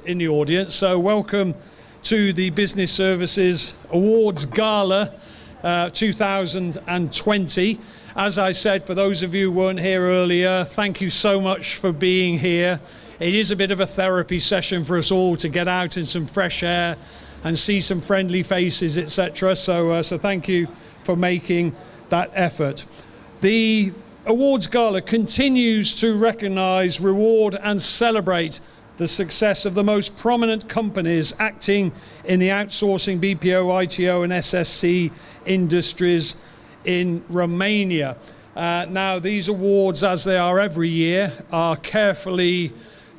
in the audience. So welcome to the Business Services Awards Gala 2020. As I said, for those of you who weren't here earlier, thank you so much for being here. It is a bit of a therapy session for us all to get out in some fresh air and see some friendly faces, etc. So thank you for making that effort. The Awards Gala continues to recognise, reward and celebrate the success of the most prominent companies acting in the outsourcing, BPO, ITO and SSC industries in Romania. Now these awards, as they are every year, are carefully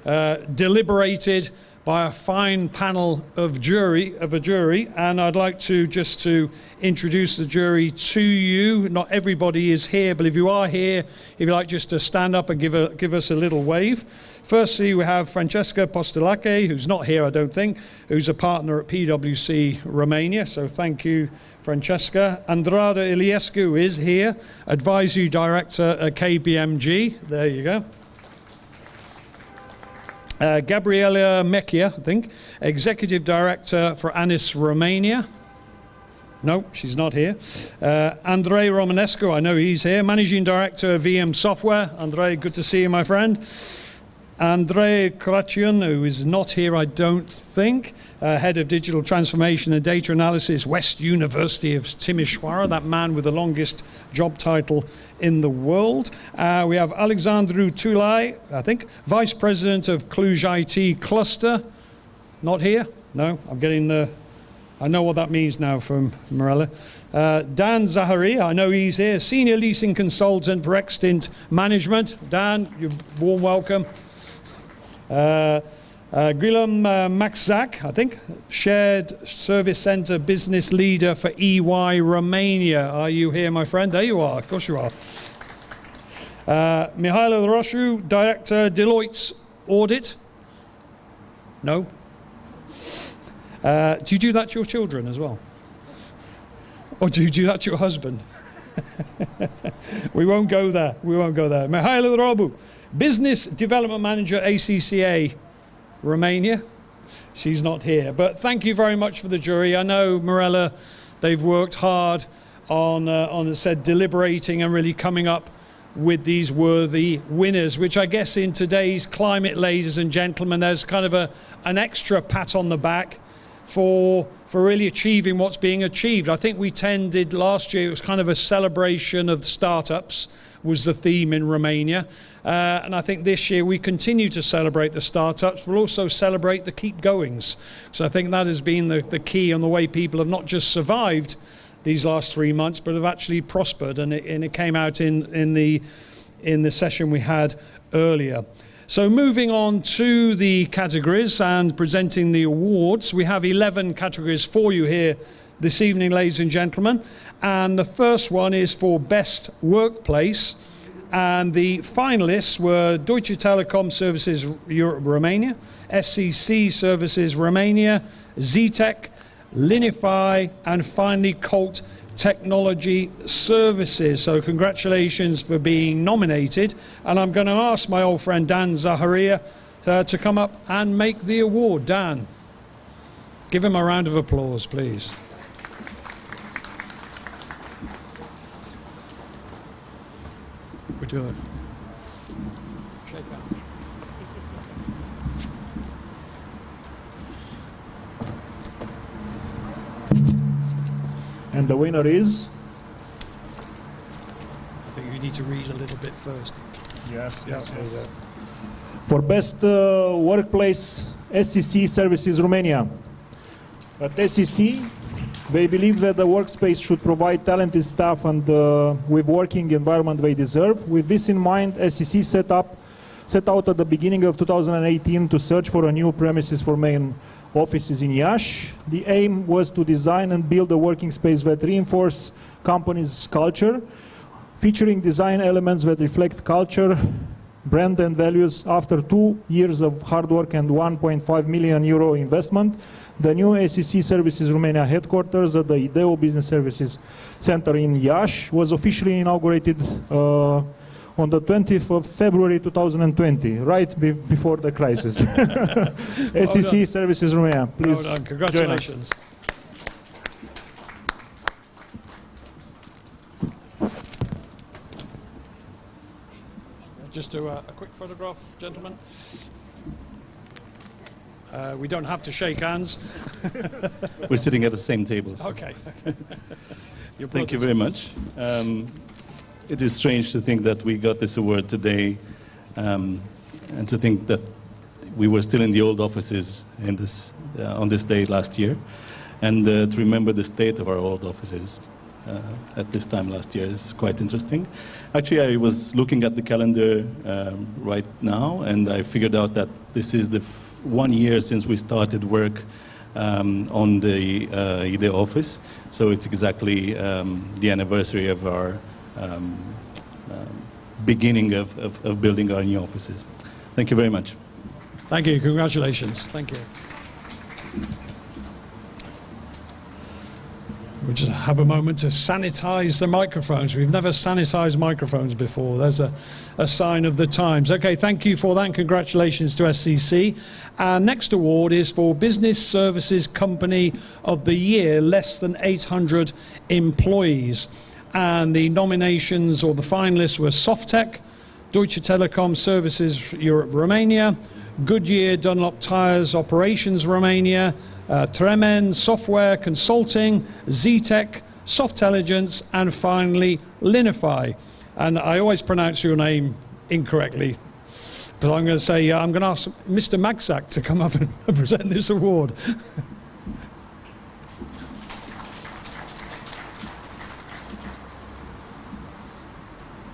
deliberated by a fine panel of a jury, and I'd like to just to introduce the jury to you. Not everybody is here, but if you are here, if you'd like just to stand up and give us a little wave. Firstly, we have Francesca Postolache, who's not here, I don't think, who's a partner at PwC Romania, so thank you, Francesca. Andrada Iliescu is here, Advisory Director at KPMG. There you go. Gabriela Mechia, I think, Executive Director for ANIS Romania. No, she's not here. Andrei Romanescu, I know he's here, Managing Director of VM Software. Andrei, good to see you, my friend. Andrei Kraciun, who is not here, I don't think, Head of Digital Transformation and Data Analysis, West University of Timișoara, that man with the longest job title in the world. We have Alexandru Tulai, I think, Vice President of Cluj IT Cluster. Not here? No, I'm getting the... I know what that means now from Mirella. Dan Zaharia, I know he's here, Senior Leasing Consultant for Extint Management. Dan, you're warm welcome. Guillaume Maxac, I think, Shared Service Centre Business Leader for EY Romania. Are you here, my friend? There you are, of course you are. Mihailo Roșu, Director, Deloitte's Audit. No? Do you do that to your children as well? Or do you do that to your husband? We won't go there. We won't go there. Mihailo Robu, Business Development Manager, ACCA, Romania. She's not here. But thank you very much for the jury. I know, Mirella, they've worked hard on as I said, deliberating and really coming up with these worthy winners, which I guess in today's climate, ladies and gentlemen, there's kind of an extra pat on the back for really achieving what's being achieved. I think we tended last year, it was kind of a celebration of startups was the theme in Romania. And I think this year we continue to celebrate the startups. We'll also celebrate the keep goings. So I think that has been the key on the way people have not just survived these last 3 months, but have actually prospered. And it came out in the session we had earlier. So moving on to the categories and presenting the awards, we have 11 categories for you here this evening, ladies and gentlemen. And the first one is for Best Workplace. And the finalists were Deutsche Telekom Services Europe Romania, SCC Services Romania, Zetec, Linify, and finally Colt Technology Services. So congratulations for being nominated, and I'm going to ask my old friend Dan Zaharia to come up and make the award. Dan, give him a round of applause, please. Would you like? Shake hands. And the winner is? I think you need to read a little bit first. Yes. For Best Workplace, SCC Services Romania. At SCC, they believe that the workspace should provide talented staff and with working environment they deserve. With this in mind, SCC set out at the beginning of 2018 to search for a new premises for main offices in Iași. The aim was to design and build a working space that reinforce company's culture, featuring design elements that reflect culture, brand and values. After 2 years of hard work and 1.5 million euro investment, the new SCC Services Romania headquarters at the IDEO Business Services Center in Iași was officially inaugurated on the 20th of February 2020, right before the crisis. SEC Services Romania, please. Well done. Congratulations. Just do a quick photograph, gentlemen. We don't have to shake hands. We're sitting at the same table. So. Okay. Thank you very much. It is strange to think that we got this award today, and to think that we were still in the old offices in this, on this day last year, and to remember the state of our old offices at this time last year is quite interesting. Actually, I was looking at the calendar right now, and I figured out that this is the 1 year since we started work on the IDE office, so it's exactly the anniversary of our beginning of building our new offices. Thank you very much. Thank you. Congratulations. Thank you. We'll just have a moment to sanitize the microphones. We've never sanitized microphones before. There's a sign of the times. Okay, thank you for that, and congratulations to SCC. Our next award is for Business Services Company of the Year, less than 800 employees. And the nominations or the finalists were Softec, Deutsche Telekom Services Europe Romania, Goodyear Dunlop Tires Operations Romania, Tremen Software Consulting, Zetec, Softelligence, and finally Linify. And I always pronounce your name incorrectly, but I'm going to say I'm going to ask Mr. Magsak to come up and present this award.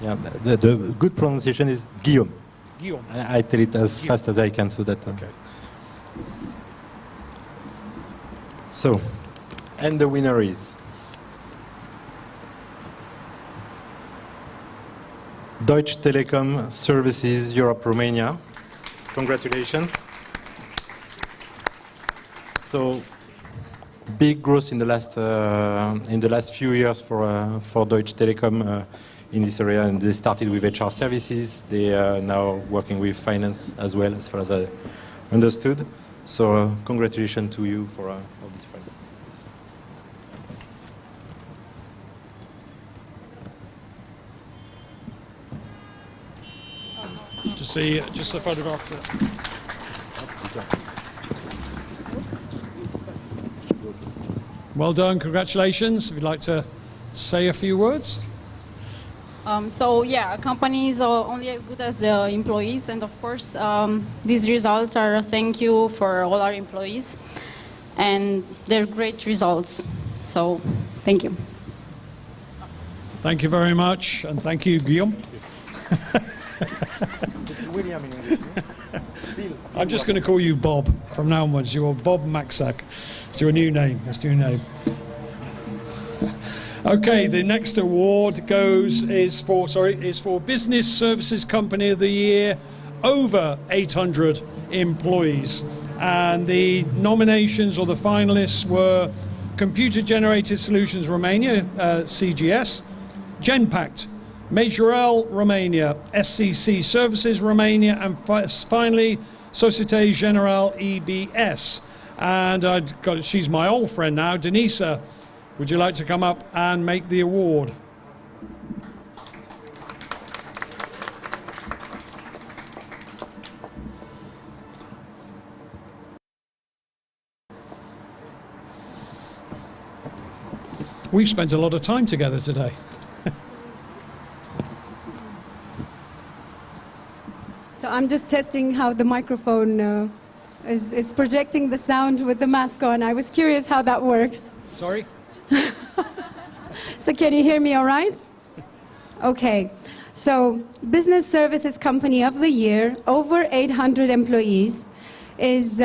Yeah, the good pronunciation is Guillaume. Guillaume. I tell it as fast as I can, so that. Okay. So, and the winner is Deutsche Telekom Services Europe Romania. Congratulations. So, big growth in the last few years for Deutsche Telekom in this area, and they started with HR services. They are now working with finance as well, as far as I understood. So congratulations to you for this prize. Just a photograph. Well done, congratulations. If you'd like to say a few words. So yeah, a company is only as good as the employees, and of course these results are a thank you for all our employees, and they're great results. So thank you. Thank you very much, and thank you, Guillaume. I'm just going to call you Bob from now onwards. You're Bob Maxak. It's your new name. That's your name. Okay, the next award is for Business Services Company of the Year, over 800 employees. And the nominations or the finalists were Computer Generated Solutions Romania, CGS, Genpact, Majorel Romania, SCC Services Romania, and finally Societe Generale EBS. And she's my old friend now, Denisa. Would you like to come up and make the award? We've spent a lot of time together today. So I'm just testing how the microphone is projecting the sound with the mask on. I was curious how that works. Sorry? So can you hear me all right? Okay. So Business Services Company of the Year, over 800 employees, is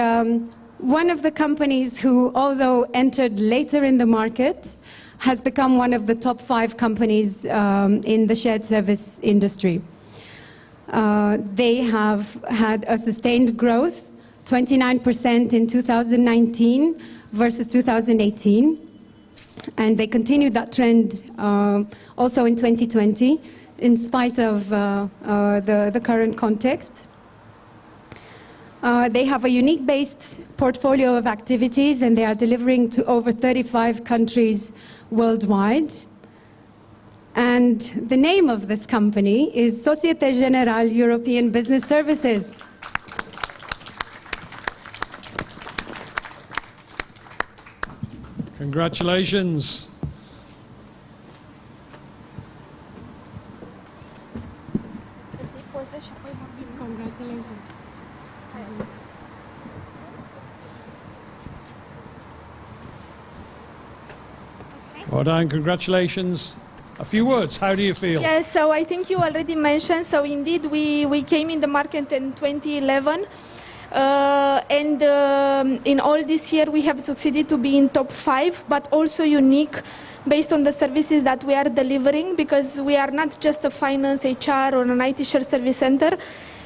one of the companies who, although entered later in the market, has become one of the top 5 companies in the shared service industry. They have had a sustained growth, 29% in 2019 versus 2018. And they continued that trend also in 2020. in spite of the current context. They have a unique based portfolio of activities, and they are delivering to over 35 countries worldwide. And the name of this company is Société Générale European Business Services. Congratulations. Congratulations. Well done, congratulations. A few words, how do you feel? Yes, so I think you already mentioned, so indeed we came in the market in 2011. In all this year we have succeeded to be in top 5, but also unique based on the services that we are delivering, because we are not just a finance, HR or an IT shared service center.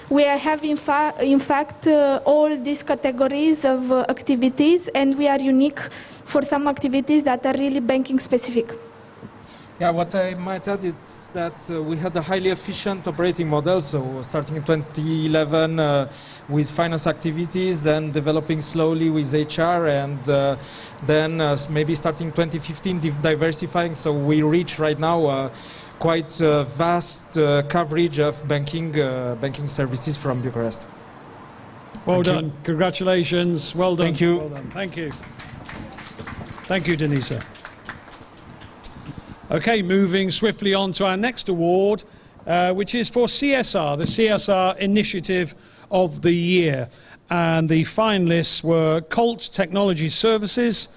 We have in fact all these categories of activities, and we are unique for some activities that are really banking specific. Yeah, what I might add is that we had a highly efficient operating model. So starting in 2011 with finance activities, then developing slowly with HR, and then maybe starting 2015 diversifying. So we reach right now quite vast coverage of banking services from Bucharest. Well done. Congratulations. Well done. Thank you. Well done. Thank you. Thank you, Denisa. Okay, moving swiftly on to our next award, which is for CSR, the CSR Initiative of the Year. And the finalists were Colt Technology Services,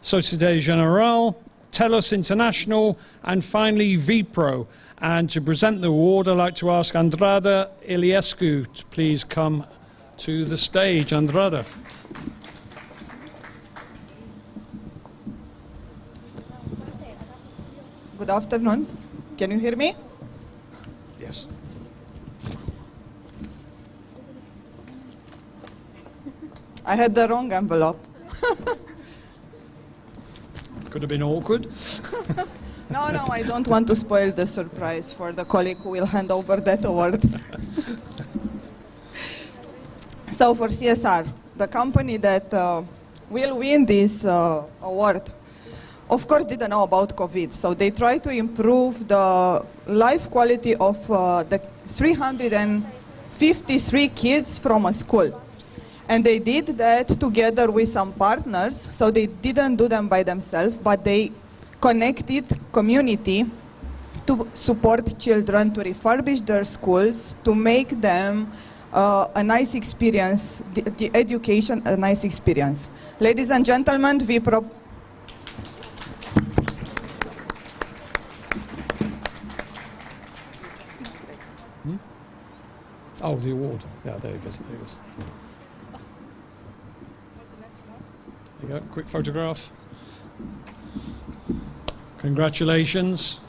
Société Générale, TELUS International, and finally Vipro. And to present the award, I'd like to ask Andrada Iliescu to please come to the stage. Andrada. Good afternoon. Can you hear me? Yes. I had the wrong envelope. Could have been awkward. No, I don't want to spoil the surprise for the colleague who will hand over that award. So for CSR, the company that will win this award, of course, didn't know about COVID. So they try to improve the life quality of the 353 kids from a school. And they did that together with some partners. So they didn't do them by themselves, but they connected community to support children, to refurbish their schools, to make them a nice experience, the education a nice experience. Ladies and gentlemen, Vipro. Oh, the award. Yeah, there it goes. There it goes. There you go. Quick photograph. Congratulations.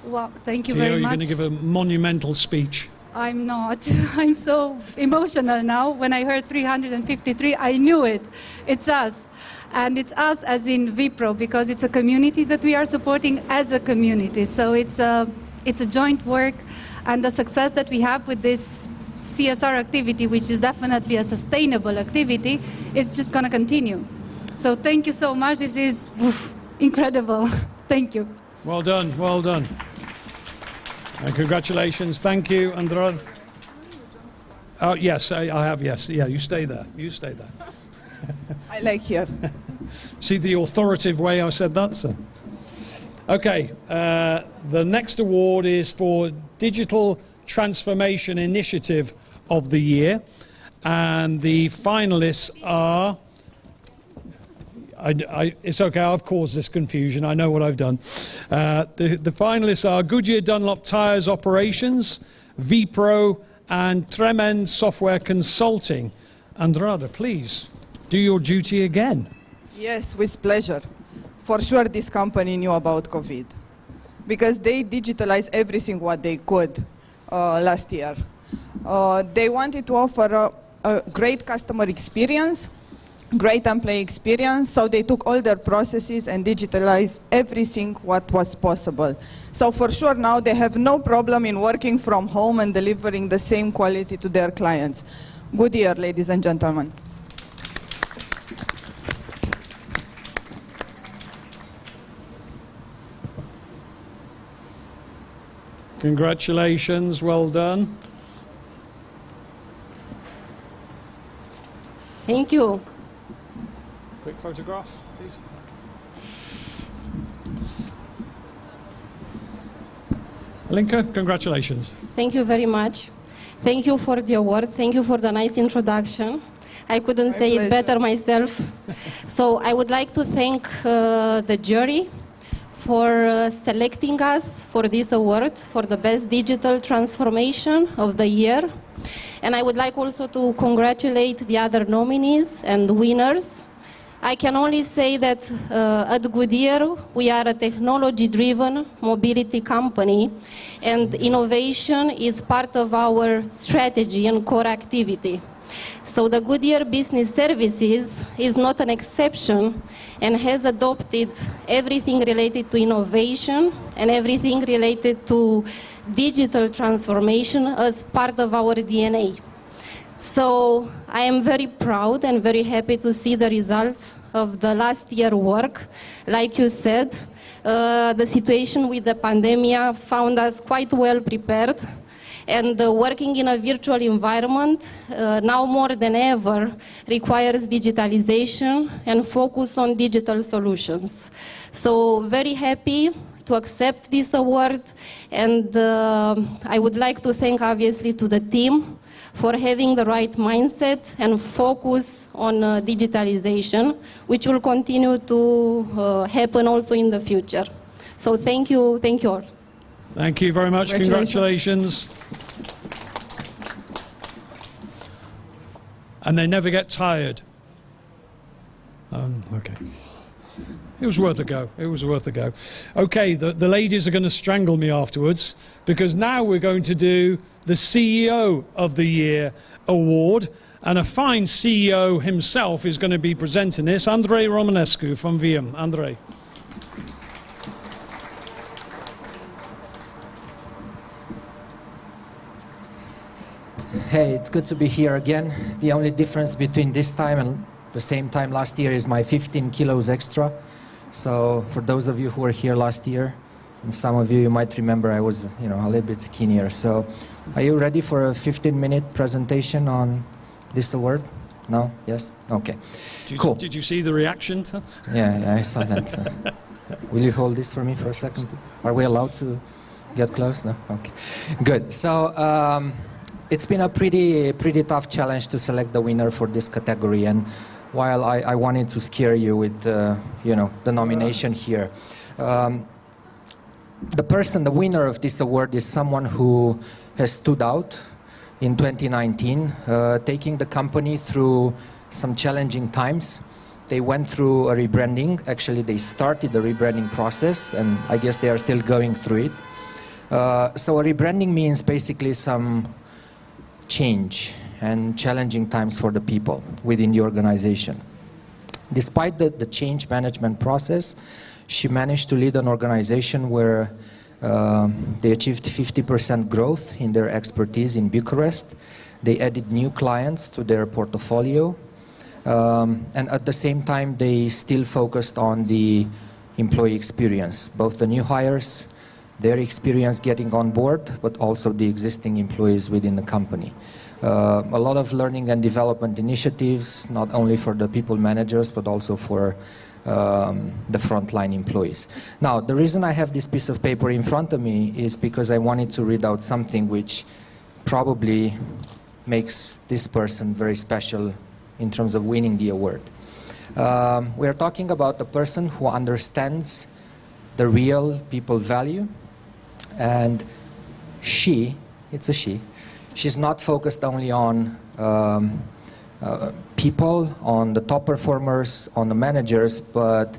Well, thank you Theo, very you're much. going to give a monumental speech. I'm not. I'm so emotional now. When I heard 353, I knew it. It's us. And it's us as in Vipro, because it's a community that we are supporting as a community. So it's a joint work, and the success that we have with this CSR activity, which is definitely a sustainable activity, is just going to continue. So thank you so much. This is incredible. Thank you. Well done. Well done. And congratulations. Thank you, Andrade. Oh, yes, I have, yes. Yeah, you stay there. You stay there. I like here. See the authoritative way I said that, sir? Okay, the next award is for Digital Transformation Initiative of the Year. And the finalists are... it's okay, I've caused this confusion. I know what I've done. The finalists are Goodyear Dunlop Tires Operations, Vipro, and Tremend Software Consulting. Andrada, please, do your duty again. Yes, with pleasure. For sure this company knew about COVID, because they digitalized everything what they could last year. They wanted to offer a great customer experience, great employee experience, so they took all their processes and digitalized everything what was possible. So for sure now they have no problem in working from home and delivering the same quality to their clients. Good year, ladies and gentlemen. Congratulations, well done. Thank you. Quick photograph, please. Alinka, congratulations. Thank you very much. Thank you for the award. Thank you for the nice introduction. I couldn't say it better myself. So I would like to thank the jury for selecting us for this award for the best digital transformation of the year. And I would like also to congratulate the other nominees and winners. I can only say that at Goodyear, we are a technology-driven mobility company, and innovation is part of our strategy and core activity. So the Goodyear Business Services is not an exception and has adopted everything related to innovation and everything related to digital transformation as part of our DNA. So I am very proud and very happy to see the results of the last year work. Like you said, the situation with the pandemic found us quite well prepared. And working in a virtual environment, now more than ever, requires digitalization and focus on digital solutions. So very happy to accept this award, and I would like to thank obviously to the team for having the right mindset and focus on digitalization, which will continue to happen also in the future. So thank you all. Thank you very much. Congratulations. And they never get tired. Okay. It was worth a go. It was worth a go. Okay, the ladies are going to strangle me afterwards, because now we're going to do the CEO of the Year award, and a fine CEO himself is going to be presenting this. Andrei Romanescu from VM. Andrei. Hey, it's good to be here again. The only difference between this time and the same time last year is my 15 kilos extra. So for those of you who were here last year, and some of you might remember I was, a little bit skinnier. So are you ready for a 15-minute presentation on this award? No? Yes? Okay. Cool. Did you see the reaction? Yeah, I saw that. Will you hold this for me for a second? Are we allowed to get close? No? Okay. Good. So it's been a pretty tough challenge to select the winner for this category. And while I wanted to scare you with the nomination here, the winner of this award is someone who has stood out in 2019, taking the company through some challenging times. They went through a rebranding. Actually, they started the rebranding process, and I guess they are still going through it. So a rebranding means basically some change and challenging times for the people within the organization. Despite the change management process, she managed to lead an organization where they achieved 50% growth in their expertise in Bucharest. They added new clients to their portfolio. And at the same time, they still focused on the employee experience, both the new hires, their experience getting on board, but also the existing employees within the company. A lot of learning and development initiatives, not only for the people managers, but also for the frontline employees. Now, the reason I have this piece of paper in front of me is because I wanted to read out something which probably makes this person very special in terms of winning the award. We are talking about a person who understands the real people value, and it's a she, she's not focused only on people, on the top performers, on the managers, but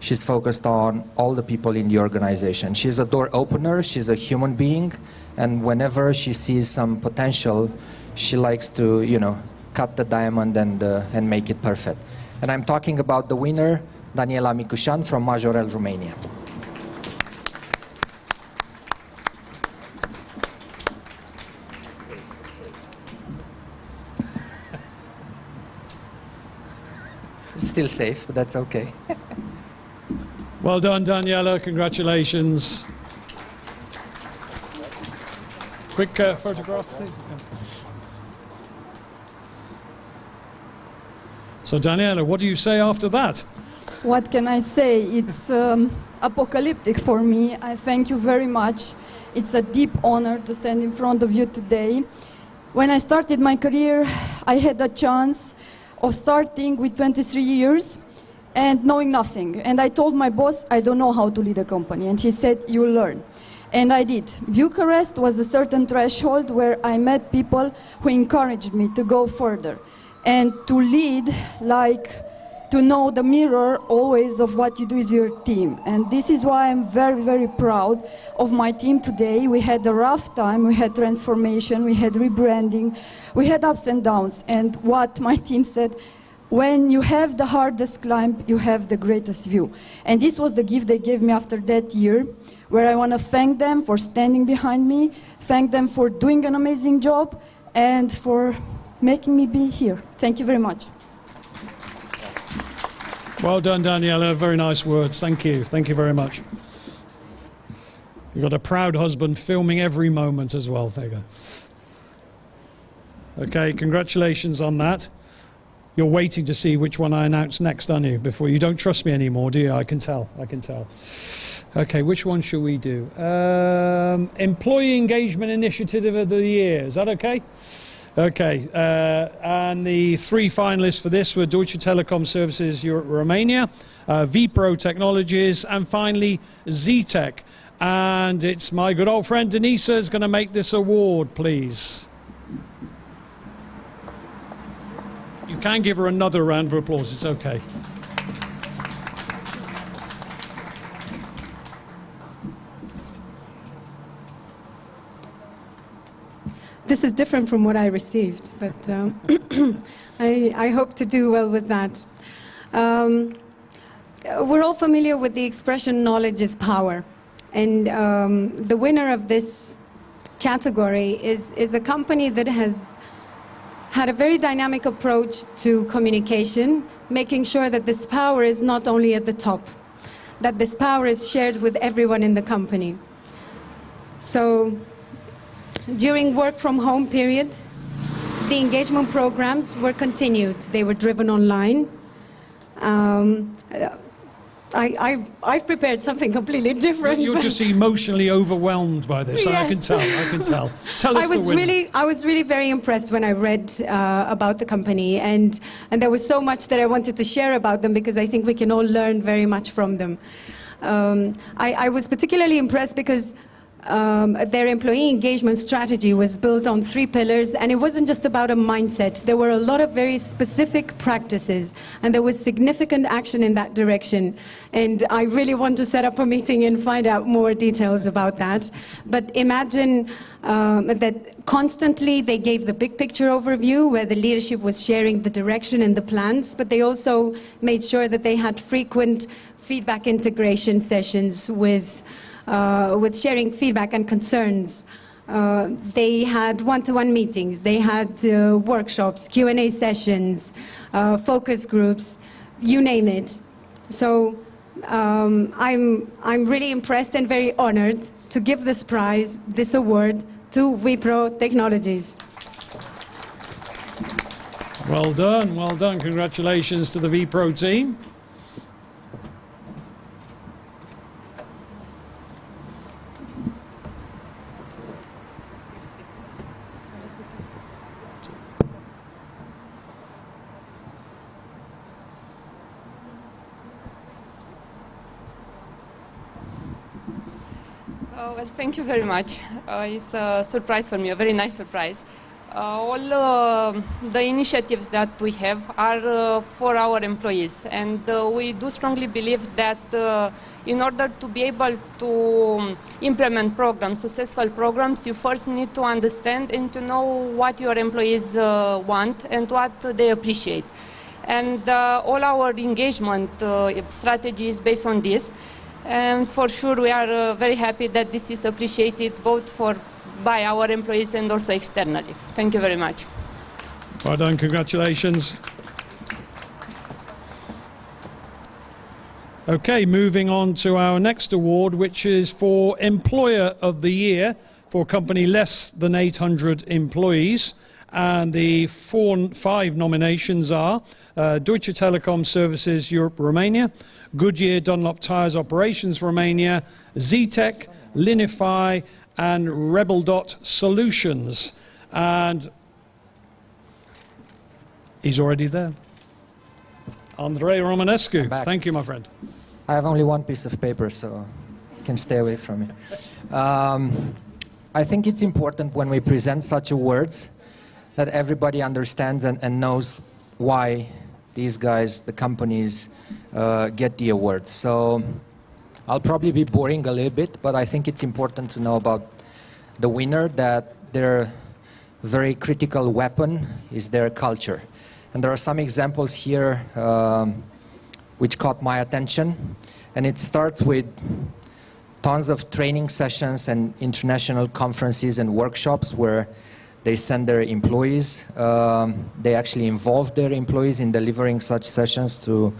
she's focused on all the people in the organization. She's a door opener, she's a human being, and whenever she sees some potential, she likes to, cut the diamond and make it perfect. And I'm talking about the winner, Daniela Micușan from Majorel, Romania. Still safe, but that's okay. Well done, Daniela. Congratulations. Quick photograph, please. So, Daniela, what do you say after that? What can I say? It's apocalyptic for me. I thank you very much. It's a deep honor to stand in front of you today. When I started my career, I had a chance of starting with 23 years and knowing nothing. And I told my boss, I don't know how to lead a company. And he said, you'll learn. And I did. Bucharest was a certain threshold where I met people who encouraged me to go further and to lead, like to know the mirror always of what you do is your team. And this is why I'm very, very proud of my team today. We had a rough time, we had transformation, we had rebranding, we had ups and downs. And what my team said, when you have the hardest climb, you have the greatest view. And this was the gift they gave me after that year, where I want to thank them for standing behind me, thank them for doing an amazing job, and for making me be here. Thank you very much. Well done, Daniela. Very nice words. Thank you. Thank you very much. You've got a proud husband filming every moment as well. There you go. Okay, congratulations on that. You're waiting to see which one I announce next, aren't you? Before you don't trust me anymore, do you? I can tell. I can tell. Okay, which one should we do? Employee Engagement Initiative of the Year. Is that okay? Okay, and the three finalists for this were Deutsche Telekom Services Europe Romania, vPro Technologies, and finally ZTech. And it's my good old friend Denisa is going to make this award, please. You can give her another round of applause, it's okay. This is different from what I received, but I hope to do well with that. We're all familiar with the expression knowledge is power. And the winner of this category is a company that has had a very dynamic approach to communication, making sure that this power is not only at the top, that this power is shared with everyone in the company. So, during work from home period, the engagement programs were continued. They were driven online. I've prepared something completely different. You're just emotionally overwhelmed by this. Yes. I can tell. I can tell. Tell us the winner. I was really very impressed when I read about the company, and there was so much that I wanted to share about them because I think we can all learn very much from them. I was particularly impressed because their employee engagement strategy was built on 3 pillars, and it wasn't just about a mindset. There were a lot of very specific practices, and there was significant action in that direction. And I really want to set up a meeting and find out more details about that. But imagine that constantly they gave the big picture overview where the leadership was sharing the direction and the plans, but they also made sure that they had frequent feedback integration sessions with sharing feedback and concerns. They had one-to-one meetings, they had workshops, Q&A sessions, focus groups, you name it. So I'm really impressed and very honored to give this prize, this award, to vPro Technologies. Well done, well done. Congratulations to the vPro team. Well, thank you very much. It's a surprise for me, a very nice surprise. All the initiatives that we have are for our employees, and we do strongly believe that in order to be able to implement programs, successful programs, you first need to understand and to know what your employees want and what they appreciate. And all our engagement strategy is based on this, and for sure we are very happy that this is appreciated both by our employees and also externally. Thank you very much. Well done, congratulations. Okay, moving on to our next award, which is for Employer of the Year for a company less than 800 employees. And the 5 nominations are Deutsche Telekom Services Europe Romania, Goodyear Dunlop Tires Operations Romania, Zetec, Linify, and Rebel Dot Solutions. And he's already there. Andrei Romanescu. Thank you, my friend. I have only one piece of paper, so you can stay away from me. I think it's important when we present such awards that everybody understands and knows why these guys, the companies, get the awards. So I'll probably be boring a little bit, but I think it's important to know about the winner, that their very critical weapon is their culture. And there are some examples here which caught my attention. And it starts with tons of training sessions and international conferences and workshops where they send their employees. They actually involve their employees in delivering such sessions to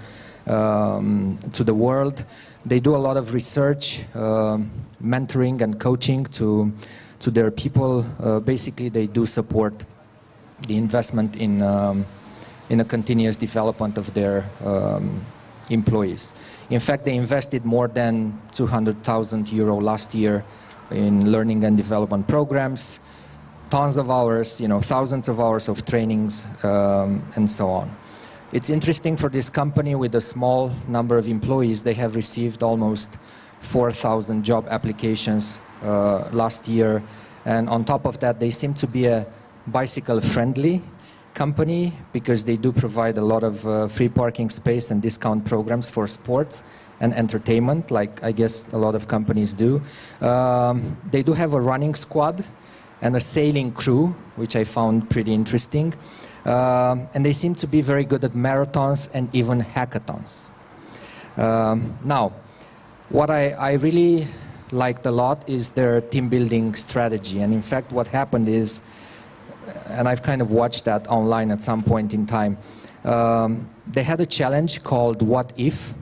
the world. They do a lot of research, mentoring and coaching to their people. Basically, they do support the investment in a continuous development of their employees. In fact, they invested more than 200,000 euro last year in learning and development programs, tons of hours, thousands of hours of trainings, and so on. It's interesting for this company with a small number of employees. They have received almost 4,000 job applications last year. And on top of that, they seem to be a bicycle-friendly company because they do provide a lot of free parking space and discount programs for sports and entertainment, like I guess a lot of companies do. They do have a running squad and a sailing crew, which I found pretty interesting. And they seem to be very good at marathons and even hackathons. Now, what I really liked a lot is their team building strategy. And in fact, what happened is, and I've kind of watched that online at some point in time, they had a challenge called What If?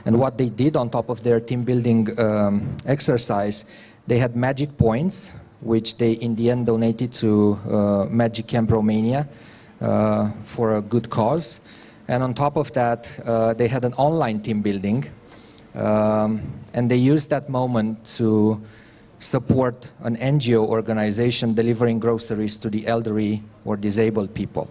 And what they did on top of their team building exercise, they had magic points, which they in the end donated to Magic Camp Romania for a good cause. And on top of that, they had an online team building, and they used that moment to support an NGO organization delivering groceries to the elderly or disabled people.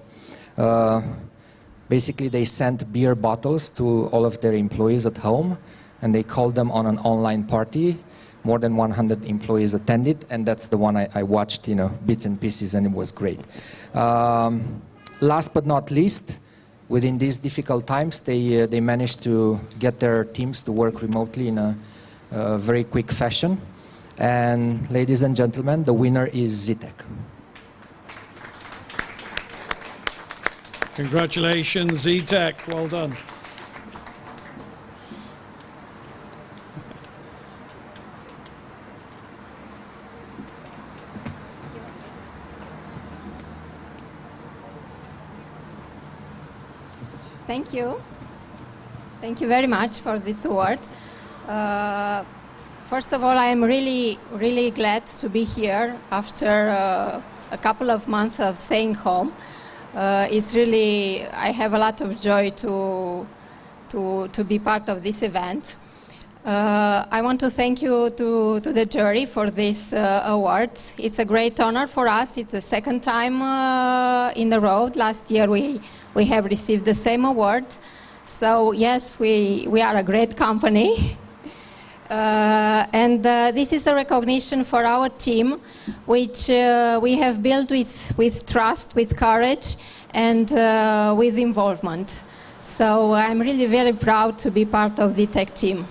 Basically, they sent beer bottles to all of their employees at home, and they called them on an online party. More than 100 employees attended, and that's the one I watched, bits and pieces, and it was great. Last but not least, within these difficult times, they managed to get their teams to work remotely in a very quick fashion. And ladies and gentlemen, the winner is Zetec. Congratulations, Zetec. Well done. Thank you. Thank you very much for this award. First of all, I am really, really glad to be here after a couple of months of staying home. It's really, I have a lot of joy to be part of this event. I want to thank you to the jury for this award. It's a great honor for us. It's the second time in a row. Last year we have received the same award. So yes, we are a great company. This is a recognition for our team, which we have built with trust, with courage, and with involvement. So I'm really very proud to be part of the tech team.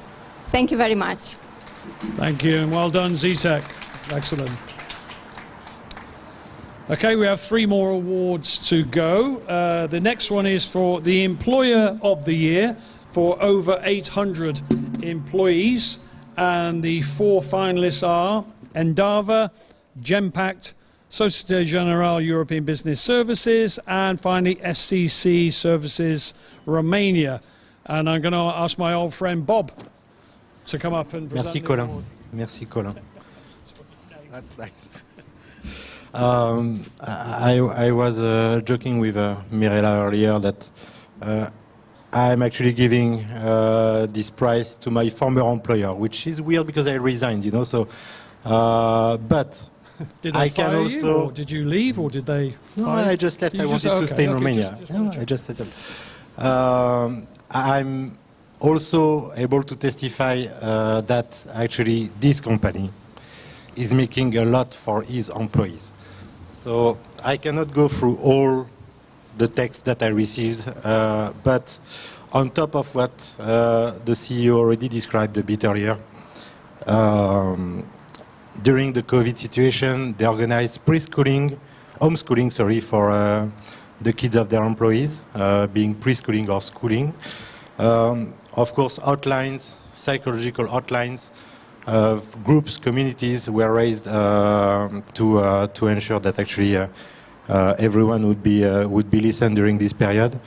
Thank you very much. Thank you, and well done, ZTech. Excellent. Okay, we have 3 more awards to go. The next one is for the Employer of the Year for over 800 employees. And the 4 finalists are Endava, Genpact, Société Générale European Business Services, and finally SCC Services Romania. And I'm going to ask my old friend Bob to come up and present Merci, the Colin. award. Merci, Colin. That's nice. I was joking with Mirella earlier that I'm actually giving this prize to my former employer, which is weird because I resigned, you know. So, but Did they I can fire also. you, or did you leave, or did they? No, fire I you? just left. You I wanted to okay, stay in okay, Romania. just I just settled. I'm also able to testify that actually this company is making a lot for its employees. So I cannot go through all the text that I received, but on top of what the CEO already described a bit earlier, during the COVID situation, they organized homeschooling, for the kids of their employees, being preschooling or schooling. Of course, outlines, psychological outlines, groups, communities were raised to ensure that actually everyone would be listened during this period,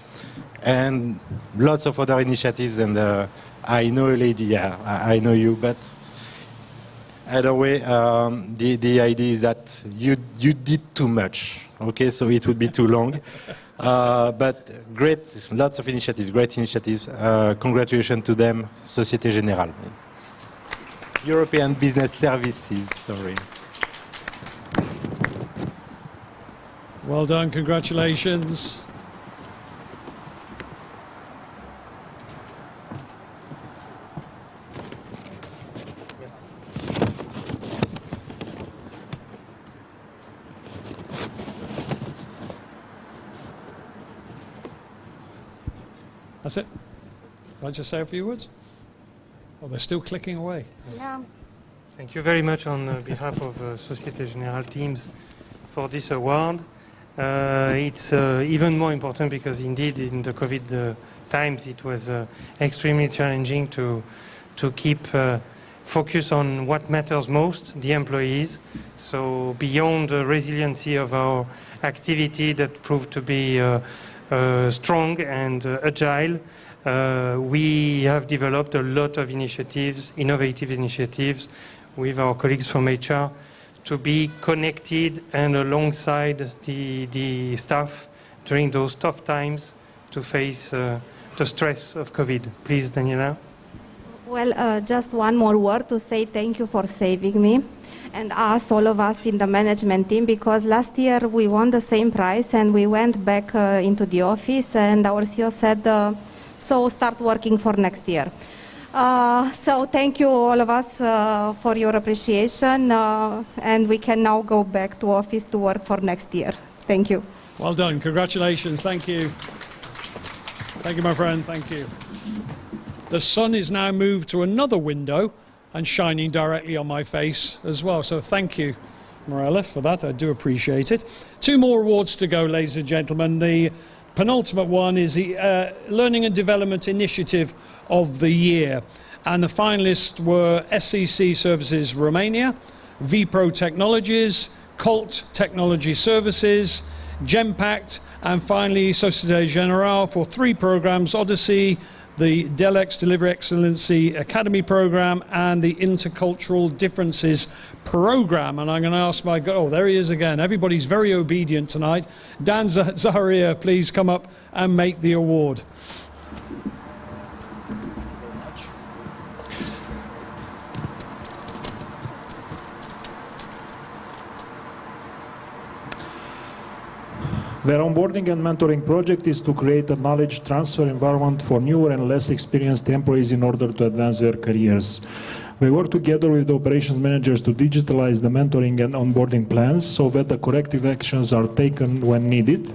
and lots of other initiatives. And I know a lady, yeah, I know you, but either way, the idea is that you did too much. Okay, so it would be too long. But great, lots of initiatives, great initiatives. Congratulations to them, Société Générale. European Business Services, sorry. Well done, congratulations. That's it? Can I just say a few words? Oh, they're still clicking away. Yeah. Thank you very much on behalf of Société Générale teams for this award. It's even more important because indeed in the COVID times it was extremely challenging to keep focus on what matters most, the employees. So beyond the resiliency of our activity that proved to be strong and agile, we have developed a lot of initiatives, innovative initiatives with our colleagues from HR to be connected and alongside the staff during those tough times to face the stress of COVID. Please, Daniela. Well, just one more word to say thank you for saving me and us, all of us in the management team, because last year we won the same prize and we went back into the office and our CEO said, so start working for next year. So thank you all of us for your appreciation and we can now go back to office to work for next year. Thank you. Well done, congratulations, thank you. Thank you, my friend, thank you. The sun is now moved to another window and shining directly on my face as well. So thank you, Mirella, for that. I do appreciate it. 2 more awards to go, ladies and gentlemen. The penultimate one is the Learning and Development Initiative of the Year. And the finalists were SCC Services Romania, vPro Technologies, Colt Technology Services, Genpact, and finally Société Générale for 3 programs: Odyssey, the Delex Delivery Excellency Academy program, and the Intercultural Differences program. And I'm going to ask my, oh, there he is again. Everybody's very obedient tonight. Dan Zaharia, please come up and make the award. Their onboarding and mentoring project is to create a knowledge transfer environment for newer and less experienced employees in order to advance their careers. We work together with the operations managers to digitalize the mentoring and onboarding plans so that the corrective actions are taken when needed.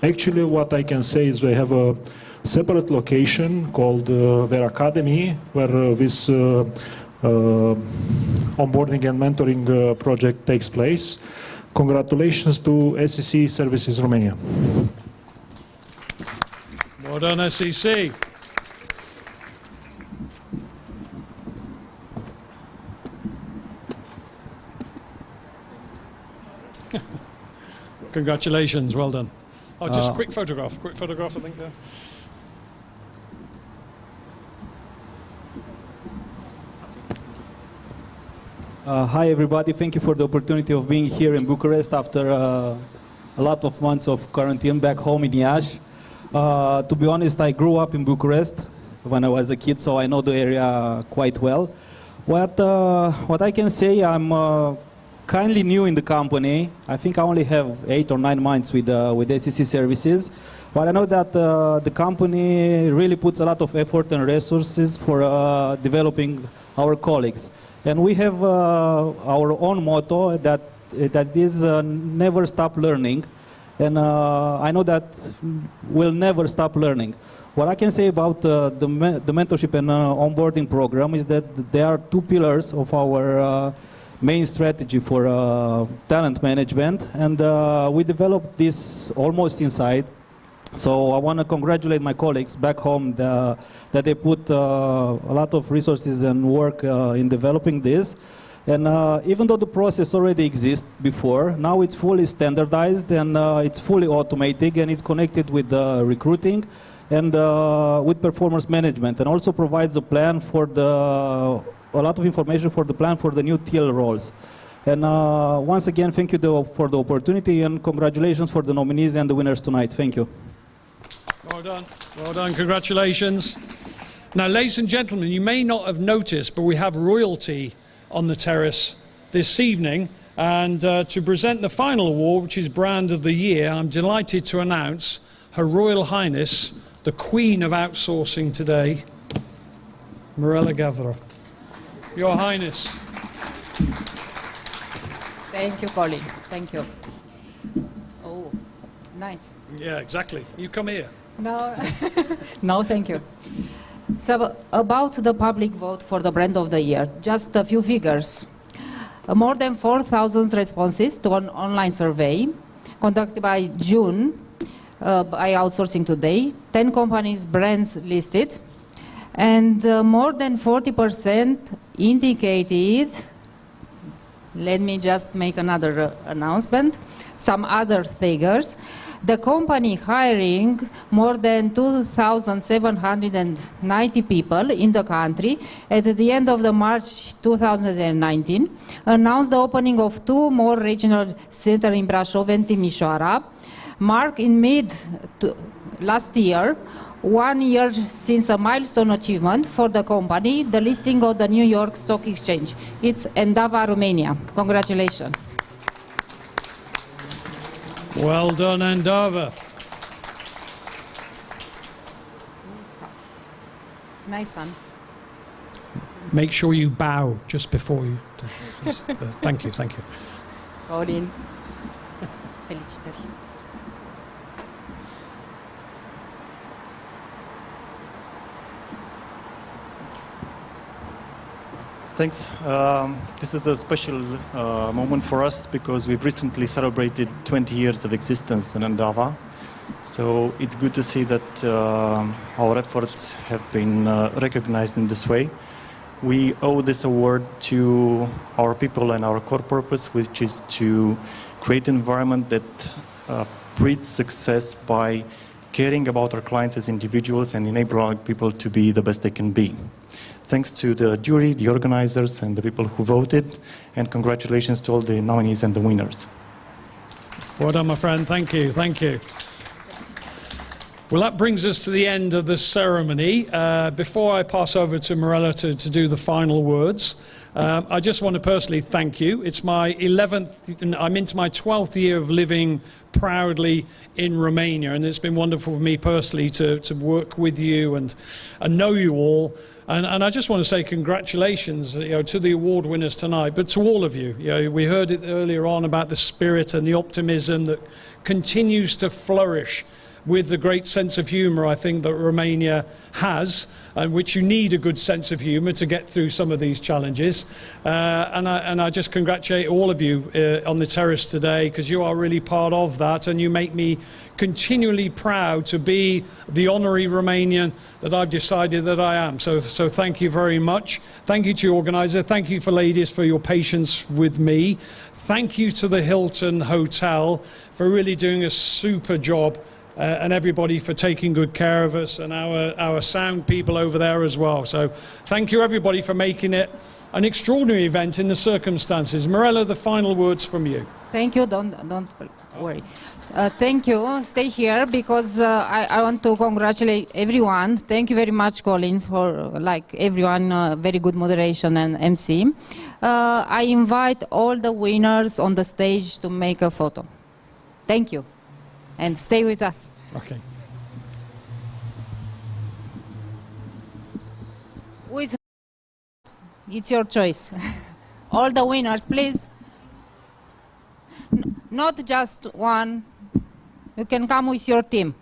Actually, what I can say is we have a separate location called their Academy, where this onboarding and mentoring project takes place. Congratulations to SEC Services Romania. Well done, SEC. Congratulations, well done. Oh, just a quick photograph, I think. Yeah. Hi everybody, thank you for the opportunity of being here in Bucharest after a lot of months of quarantine back home in Iași. To be honest, I grew up in Bucharest when I was a kid, so I know the area quite well. What I can say, I'm kindly new in the company. I think I only have 8 or 9 months with SEC Services, but I know that the company really puts a lot of effort and resources for developing our colleagues. And we have our own motto that is never stop learning. And I know that we'll never stop learning. What I can say about the mentorship and onboarding program is that there are 2 pillars of our main strategy for talent management. And we developed this almost inside. So I want to congratulate my colleagues back home that they put a lot of resources and work in developing this. And even though the process already exists before, now it's fully standardized and it's fully automated and it's connected with recruiting and with performance management, and also provides a plan for a lot of information for the plan for the new TL roles. And once again, thank you for the opportunity and congratulations for the nominees and the winners tonight. Thank you. Well done, congratulations. Now, ladies and gentlemen, you may not have noticed, but we have royalty on the terrace this evening. And to present the final award, which is Brand of the Year, I'm delighted to announce Her Royal Highness, the Queen of Outsourcing today, Mirella Gavra. Your Highness. Thank you, Colin. Thank you. Oh, nice. Yeah, exactly. You come here. No, no, thank you. So about the public vote for the Brand of the Year, just a few figures. More than 4,000 responses to an online survey conducted by June by Outsourcing Today, 10 companies' brands listed, and more than 40% indicated, let me just make another announcement, some other figures. The company hiring more than 2,790 people in the country at the end of March 2019 announced the opening of 2 more regional centers in Brașov and Timișoara, marked in mid last year, 1 year since a milestone achievement for the company, the listing of the New York Stock Exchange. It's Endava, Romania. Congratulations. Well done, Endava. Nice one. Make sure you bow just before you. Thank you, thank you. Corin. Felicitări. Thanks. This is a special moment for us because we've recently celebrated 20 years of existence in Endava. So it's good to see that our efforts have been recognized in this way. We owe this award to our people and our core purpose, which is to create an environment that breeds success by caring about our clients as individuals and enabling people to be the best they can be. Thanks to the jury, the organizers, and the people who voted, and congratulations to all the nominees and the winners. Well done, my friend. Thank you. Thank you. Well, that brings us to the end of the ceremony. Before I pass over to Mirella to do the final words, I just want to personally thank you. It's my 11th, and I'm into my 12th year of living proudly in Romania, and it's been wonderful for me personally to work with you and know you all. And I just want to say congratulations, to the award winners tonight, but to all of you. We heard it earlier on about the spirit and the optimism that continues to flourish with the great sense of humour I think that Romania has, and which you need a good sense of humour to get through some of these challenges. And I just congratulate all of you on the terrace today, because you are really part of that, and you make me continually proud to be the honorary Romanian that I've decided that I am. So thank you very much. Thank you to your organiser. Thank you, for ladies, for your patience with me. Thank you to the Hilton Hotel for really doing a super job, and everybody for taking good care of us, and our sound people over there as well. So thank you everybody for making it an extraordinary event in the circumstances. Mirella, the final words from you. Thank you, don't worry. Thank you, stay here, because I want to congratulate everyone. Thank you very much, Colin, for, like everyone, very good moderation and MC. I invite all the winners on the stage to make a photo. Thank you. And stay with us. Okay. It's your choice. All the winners, please. Not just one. You can come with your team.